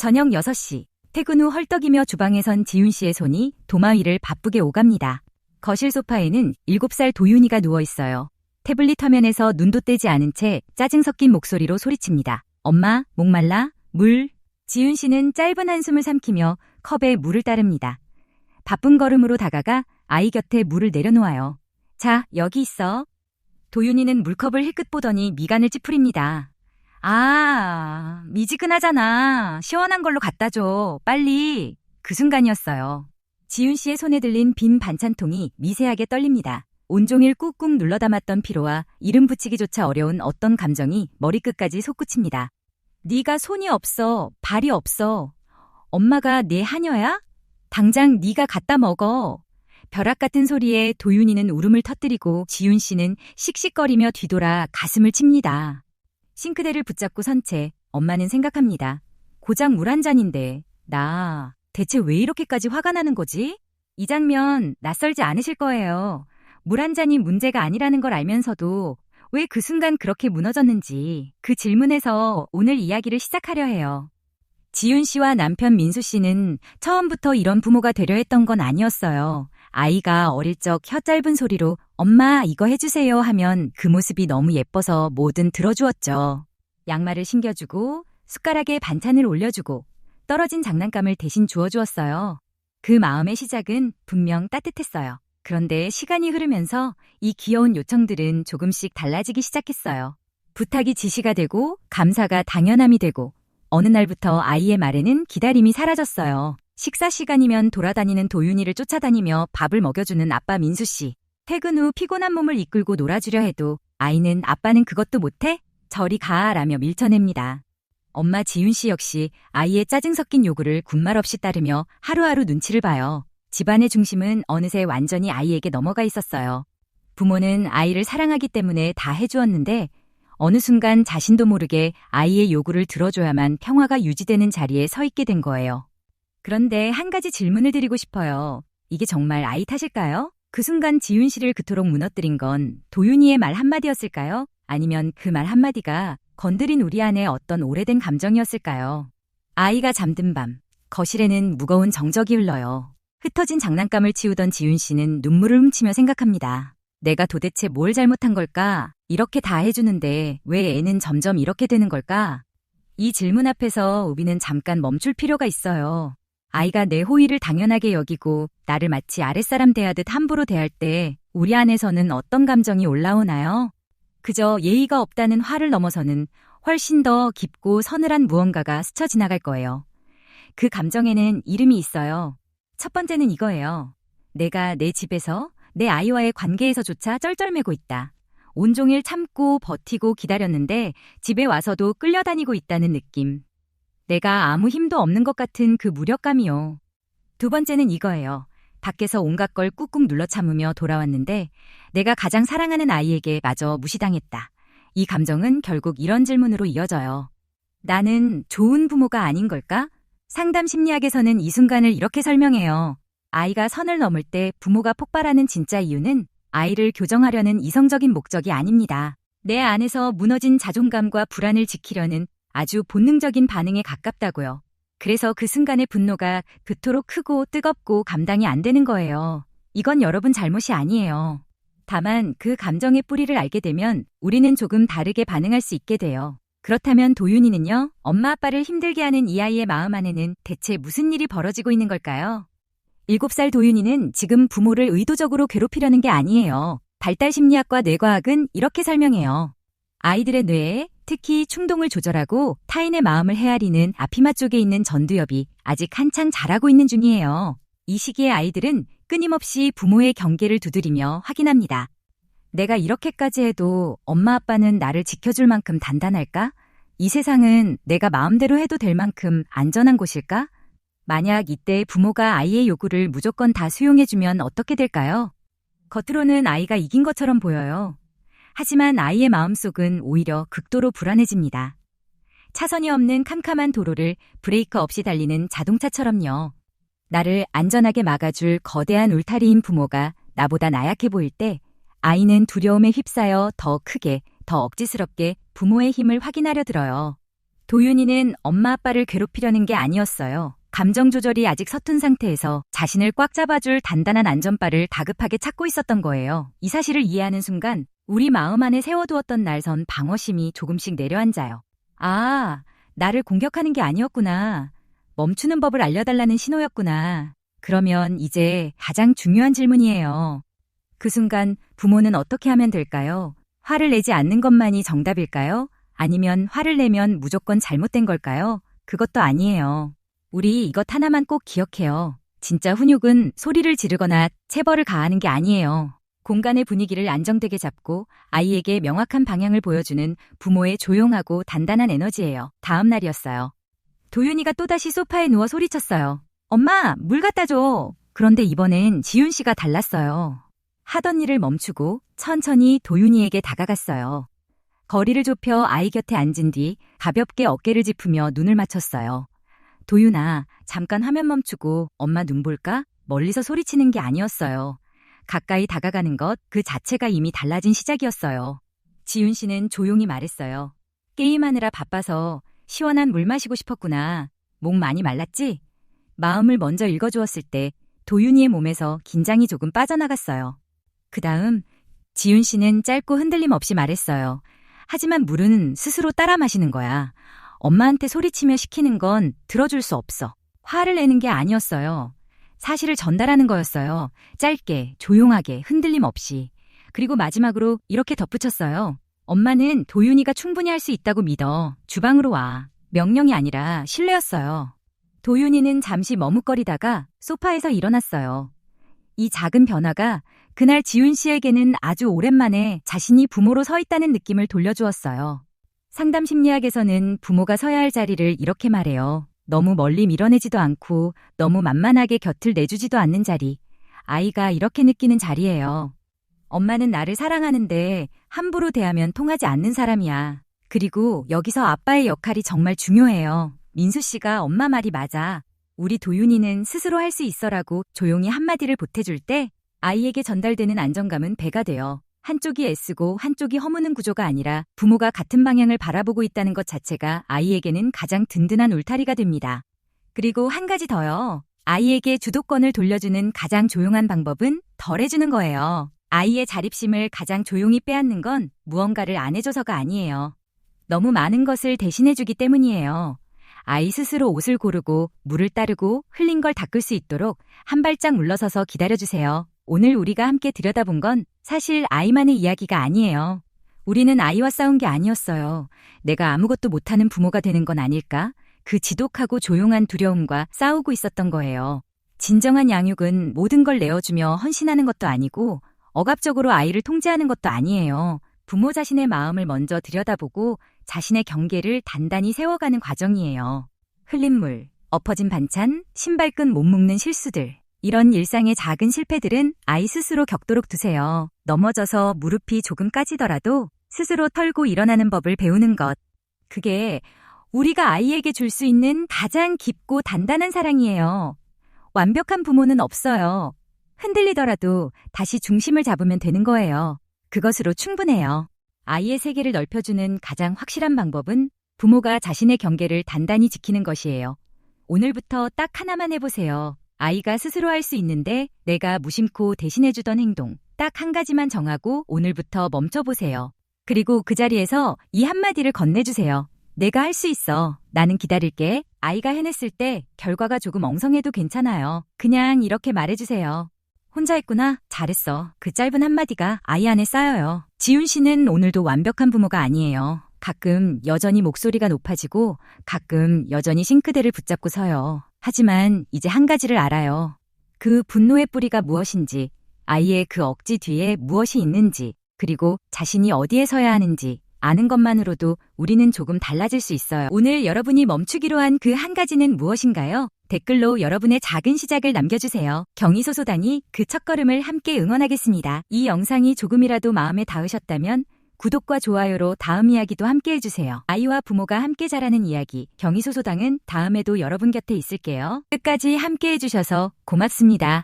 저녁 6시, 퇴근 후 헐떡이며 주방에선 지윤 씨의 손이 도마 위를 바쁘게 오갑니다. 거실 소파에는 7살 도윤이가 누워있어요. 태블릿 화면에서 눈도 떼지 않은 채 짜증 섞인 목소리로 소리칩니다. 엄마, 목말라? 물? 지윤 씨는 짧은 한숨을 삼키며 컵에 물을 따릅니다. 바쁜 걸음으로 다가가 아이 곁에 물을 내려놓아요. 자, 여기 있어. 도윤이는 물컵을 힐끗 보더니 미간을 찌푸립니다. 아, 미지근하잖아. 시원한 걸로 갖다 줘. 빨리. 그 순간이었어요. 지윤 씨의 손에 들린 빈 반찬통이 미세하게 떨립니다. 온종일 꾹꾹 눌러 담았던 피로와 이름 붙이기조차 어려운 어떤 감정이 머리끝까지 솟구칩니다. 네가 손이 없어. 발이 없어. 엄마가 네 하녀야? 당장 네가 갖다 먹어. 벼락 같은 소리에 도윤이는 울음을 터뜨리고 지윤 씨는 씩씩거리며 뒤돌아 가슴을 칩니다. 싱크대를 붙잡고 선 채 엄마는 생각합니다. 고작 물 한 잔인데 나 대체 왜 이렇게까지 화가 나는 거지? 이 장면 낯설지 않으실 거예요. 물 한 잔이 문제가 아니라는 걸 알면서도 왜 그 순간 그렇게 무너졌는지 그 질문에서 오늘 이야기를 시작하려 해요. 지윤 씨와 남편 민수 씨는 처음부터 이런 부모가 되려 했던 건 아니었어요. 아이가 어릴 적 혀 짧은 소리로 엄마 이거 해주세요 하면 그 모습이 너무 예뻐서 뭐든 들어주었죠. 양말을 신겨주고 숟가락에 반찬을 올려주고 떨어진 장난감을 대신 주워주었어요. 그 마음의 시작은 분명 따뜻했어요. 그런데 시간이 흐르면서 이 귀여운 요청들은 조금씩 달라지기 시작했어요. 부탁이 지시가 되고 감사가 당연함이 되고 어느 날부터 아이의 말에는 기다림이 사라졌어요. 식사 시간이면 돌아다니는 도윤이를 쫓아다니며 밥을 먹여주는 아빠 민수 씨. 퇴근 후 피곤한 몸을 이끌고 놀아주려 해도 아이는 아빠는 그것도 못해? 저리 가라며 밀쳐냅니다. 엄마 지윤 씨 역시 아이의 짜증 섞인 요구를 군말 없이 따르며 하루하루 눈치를 봐요. 집안의 중심은 어느새 완전히 아이에게 넘어가 있었어요. 부모는 아이를 사랑하기 때문에 다 해주었는데 어느 순간 자신도 모르게 아이의 요구를 들어줘야만 평화가 유지되는 자리에 서 있게 된 거예요. 그런데 한 가지 질문을 드리고 싶어요. 이게 정말 아이 탓일까요? 그 순간 지윤 씨를 그토록 무너뜨린 건 도윤이의 말 한마디였을까요? 아니면 그 말 한마디가 건드린 우리 안에 어떤 오래된 감정이었을까요? 아이가 잠든 밤, 거실에는 무거운 정적이 흘러요. 흩어진 장난감을 치우던 지윤 씨는 눈물을 훔치며 생각합니다. 내가 도대체 뭘 잘못한 걸까? 이렇게 다 해주는데 왜 애는 점점 이렇게 되는 걸까? 이 질문 앞에서 우리는 잠깐 멈출 필요가 있어요. 아이가 내 호의를 당연하게 여기고 나를 마치 아랫사람 대하듯 함부로 대할 때 우리 안에서는 어떤 감정이 올라오나요? 그저 예의가 없다는 화를 넘어서는 훨씬 더 깊고 서늘한 무언가가 스쳐 지나갈 거예요. 그 감정에는 이름이 있어요. 첫 번째는 이거예요. 내가 내 집에서 내 아이와의 관계에서조차 쩔쩔매고 있다. 온종일 참고 버티고 기다렸는데 집에 와서도 끌려다니고 있다는 느낌. 내가 아무 힘도 없는 것 같은 그 무력감이요. 두 번째는 이거예요. 밖에서 온갖 걸 꾹꾹 눌러 참으며 돌아왔는데 내가 가장 사랑하는 아이에게 마저 무시당했다. 이 감정은 결국 이런 질문으로 이어져요. 나는 좋은 부모가 아닌 걸까? 상담 심리학에서는 이 순간을 이렇게 설명해요. 아이가 선을 넘을 때 부모가 폭발하는 진짜 이유는 아이를 교정하려는 이성적인 목적이 아닙니다. 내 안에서 무너진 자존감과 불안을 지키려는 아주 본능적인 반응에 가깝다고요. 그래서 그 순간의 분노가 그토록 크고 뜨겁고 감당이 안 되는 거예요. 이건 여러분 잘못이 아니에요. 다만 그 감정의 뿌리를 알게 되면 우리는 조금 다르게 반응할 수 있게 돼요. 그렇다면 도윤이는요? 엄마 아빠를 힘들게 하는 이 아이의 마음 안에는 대체 무슨 일이 벌어지고 있는 걸까요? 7살 도윤이는 지금 부모를 의도적으로 괴롭히려는 게 아니에요. 발달심리학과 뇌과학은 이렇게 설명해요. 아이들의 뇌에 특히 충동을 조절하고 타인의 마음을 헤아리는 아피마 쪽에 있는 전두엽이 아직 한창 자라고 있는 중이에요. 이 시기의 아이들은 끊임없이 부모의 경계를 두드리며 확인합니다. 내가 이렇게까지 해도 엄마 아빠는 나를 지켜줄 만큼 단단할까? 이 세상은 내가 마음대로 해도 될 만큼 안전한 곳일까? 만약 이때 부모가 아이의 요구를 무조건 다 수용해주면 어떻게 될까요? 겉으로는 아이가 이긴 것처럼 보여요. 하지만 아이의 마음속은 오히려 극도로 불안해집니다. 차선이 없는 캄캄한 도로를 브레이크 없이 달리는 자동차처럼요. 나를 안전하게 막아줄 거대한 울타리인 부모가 나보다 나약해 보일 때 아이는 두려움에 휩싸여 더 크게, 더 억지스럽게 부모의 힘을 확인하려 들어요. 도윤이는 엄마 아빠를 괴롭히려는 게 아니었어요. 감정 조절이 아직 서툰 상태에서 자신을 꽉 잡아줄 단단한 안전바를 다급하게 찾고 있었던 거예요. 이 사실을 이해하는 순간 우리 마음 안에 세워두었던 날선 방어심이 조금씩 내려앉아요. 아, 나를 공격하는 게 아니었구나. 멈추는 법을 알려달라는 신호였구나. 그러면 이제 가장 중요한 질문이에요. 그 순간 부모는 어떻게 하면 될까요? 화를 내지 않는 것만이 정답일까요? 아니면 화를 내면 무조건 잘못된 걸까요? 그것도 아니에요. 우리 이것 하나만 꼭 기억해요. 진짜 훈육은 소리를 지르거나 체벌을 가하는 게 아니에요. 공간의 분위기를 안정되게 잡고 아이에게 명확한 방향을 보여주는 부모의 조용하고 단단한 에너지예요. 다음 날이었어요. 도윤이가 또다시 소파에 누워 소리쳤어요. 엄마, 물 갖다 줘. 그런데 이번엔 지윤 씨가 달랐어요. 하던 일을 멈추고 천천히 도윤이에게 다가갔어요. 거리를 좁혀 아이 곁에 앉은 뒤 가볍게 어깨를 짚으며 눈을 맞췄어요. 도윤아, 잠깐 화면 멈추고 엄마 눈 볼까? 멀리서 소리치는 게 아니었어요. 가까이 다가가는 것 그 자체가 이미 달라진 시작이었어요. 지윤 씨는 조용히 말했어요. 게임하느라 바빠서 시원한 물 마시고 싶었구나. 목 많이 말랐지? 마음을 먼저 읽어주었을 때 도윤이의 몸에서 긴장이 조금 빠져나갔어요. 그 다음 지윤 씨는 짧고 흔들림 없이 말했어요. 하지만 물은 스스로 따라 마시는 거야. 엄마한테 소리치며 시키는 건 들어줄 수 없어. 화를 내는 게 아니었어요. 사실을 전달하는 거였어요. 짧게, 조용하게, 흔들림 없이. 그리고 마지막으로 이렇게 덧붙였어요. 엄마는 도윤이가 충분히 할 수 있다고 믿어. 주방으로 와. 명령이 아니라 신뢰였어요. 도윤이는 잠시 머뭇거리다가 소파에서 일어났어요. 이 작은 변화가 그날 지윤 씨에게는 아주 오랜만에 자신이 부모로 서 있다는 느낌을 돌려주었어요. 상담 심리학에서는 부모가 서야 할 자리를 이렇게 말해요. 너무 멀리 밀어내지도 않고 너무 만만하게 곁을 내주지도 않는 자리. 아이가 이렇게 느끼는 자리예요. 엄마는 나를 사랑하는데 함부로 대하면 통하지 않는 사람이야. 그리고 여기서 아빠의 역할이 정말 중요해요. 민수 씨가 엄마 말이 맞아. 우리 도윤이는 스스로 할 수 있어라고 조용히 한마디를 보태줄 때 아이에게 전달되는 안정감은 배가 돼요. 한쪽이 애쓰고 한쪽이 허무는 구조가 아니라 부모가 같은 방향을 바라보고 있다는 것 자체가 아이에게는 가장 든든한 울타리가 됩니다. 그리고 한 가지 더요. 아이에게 주도권을 돌려주는 가장 조용한 방법은 덜해주는 거예요. 아이의 자립심을 가장 조용히 빼앗는 건 무언가를 안 해줘서가 아니에요. 너무 많은 것을 대신해주기 때문이에요. 아이 스스로 옷을 고르고 물을 따르고 흘린 걸 닦을 수 있도록 한 발짝 물러서서 기다려주세요. 오늘 우리가 함께 들여다본 건 사실 아이만의 이야기가 아니에요. 우리는 아이와 싸운 게 아니었어요. 내가 아무것도 못하는 부모가 되는 건 아닐까? 그 지독하고 조용한 두려움과 싸우고 있었던 거예요. 진정한 양육은 모든 걸 내어주며 헌신하는 것도 아니고 억압적으로 아이를 통제하는 것도 아니에요. 부모 자신의 마음을 먼저 들여다보고 자신의 경계를 단단히 세워가는 과정이에요. 흘린 물, 엎어진 반찬, 신발끈 못 묶는 실수들. 이런 일상의 작은 실패들은 아이 스스로 겪도록 두세요. 넘어져서 무릎이 조금 까지더라도 스스로 털고 일어나는 법을 배우는 것. 그게 우리가 아이에게 줄 수 있는 가장 깊고 단단한 사랑이에요. 완벽한 부모는 없어요. 흔들리더라도 다시 중심을 잡으면 되는 거예요. 그것으로 충분해요. 아이의 세계를 넓혀주는 가장 확실한 방법은 부모가 자신의 경계를 단단히 지키는 것이에요. 오늘부터 딱 하나만 해보세요. 아이가 스스로 할 수 있는데 내가 무심코 대신해주던 행동. 딱 한 가지만 정하고 오늘부터 멈춰보세요. 그리고 그 자리에서 이 한마디를 건네주세요. 내가 할 수 있어. 나는 기다릴게. 아이가 해냈을 때 결과가 조금 엉성해도 괜찮아요. 그냥 이렇게 말해주세요. 혼자 했구나. 잘했어. 그 짧은 한마디가 아이 안에 쌓여요. 지윤 씨는 오늘도 완벽한 부모가 아니에요. 가끔 여전히 목소리가 높아지고 가끔 여전히 싱크대를 붙잡고 서요. 하지만 이제 한 가지를 알아요. 그 분노의 뿌리가 무엇인지, 아이의 그 억지 뒤에 무엇이 있는지, 그리고 자신이 어디에 서야 하는지 아는 것만으로도 우리는 조금 달라질 수 있어요. 오늘 여러분이 멈추기로 한 그 한 가지는 무엇인가요? 댓글로 여러분의 작은 시작을 남겨주세요. 경희소소당이 그 첫걸음을 함께 응원하겠습니다. 이 영상이 조금이라도 마음에 닿으셨다면 구독과 좋아요로 다음 이야기도 함께 해주세요. 아이와 부모가 함께 자라는 이야기, 경희소소당은 다음에도 여러분 곁에 있을게요. 끝까지 함께 해주셔서 고맙습니다.